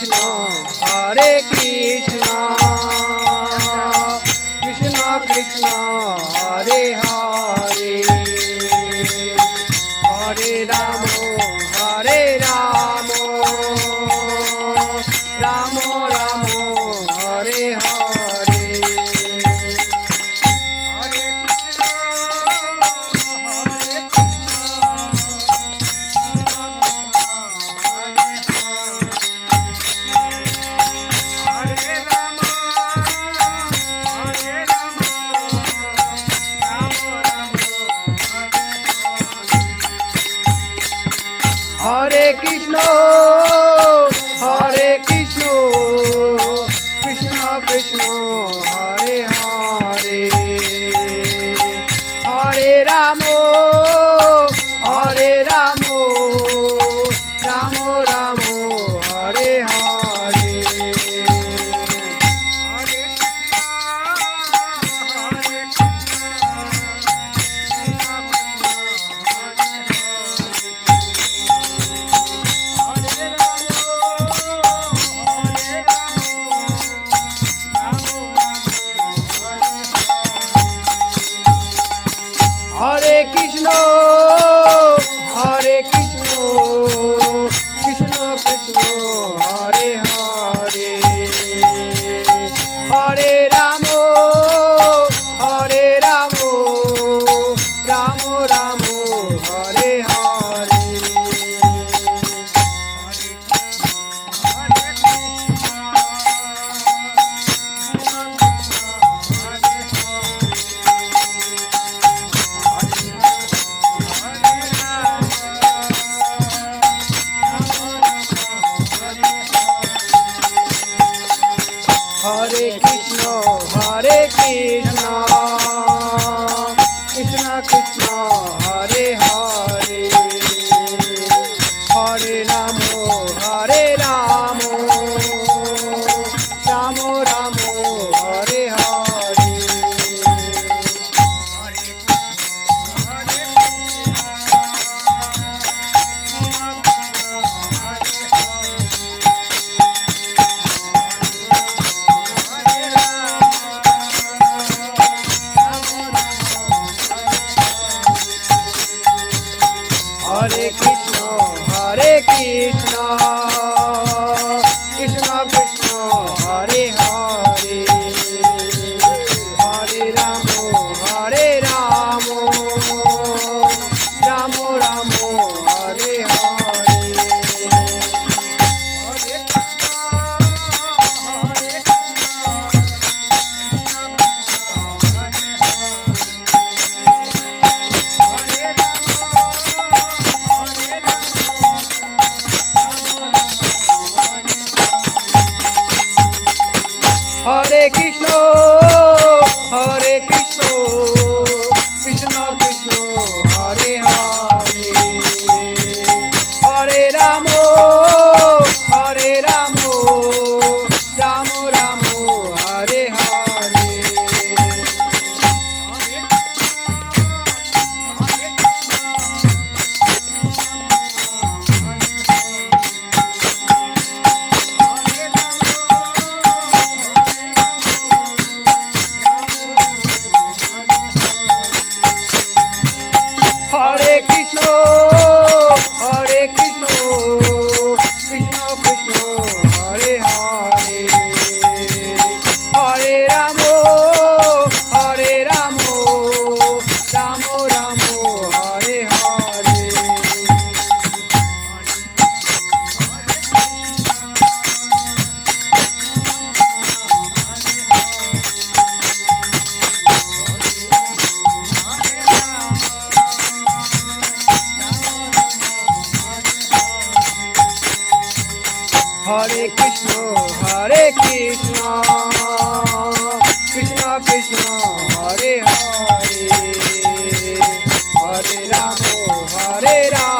Krishna Hare Krishna Krishna Krishna Hare Hare Hare Ram Hare Ram Ram Ram Hare Hare Hare Krishna Hare Krishna Krishna Krishna Hare Hare Hare Ram Hare Ram Ram Ram Hare Hare Hare Krishna Hare Krishna Krishna Krishna Hare Hare Hare Ram Hare Ram Ram Ram Hare Hare Hare Krishna Hare Krishna Krishna Krishna Hare Hare Hare Ram Hare Ram Ram Ram Hare Hare Hare Krishna Hare Krishna Krishna Krishna Hare Hare Hare Ram Hare Ram Ram Ram Hare Hare Hare Krishna Hare Krishna Krishna Krishna Hare Hare Hare Ram Hare Ram Ram Ram Hare Hare Hare Krishna Hare Krishna Krishna Krishna Hare Hare Hare Ram Hare Ram Ram Ram Hare Hare Hare Krishna Hare Krishna Krishna Krishna Hare Hare Hare Ram Hare Ram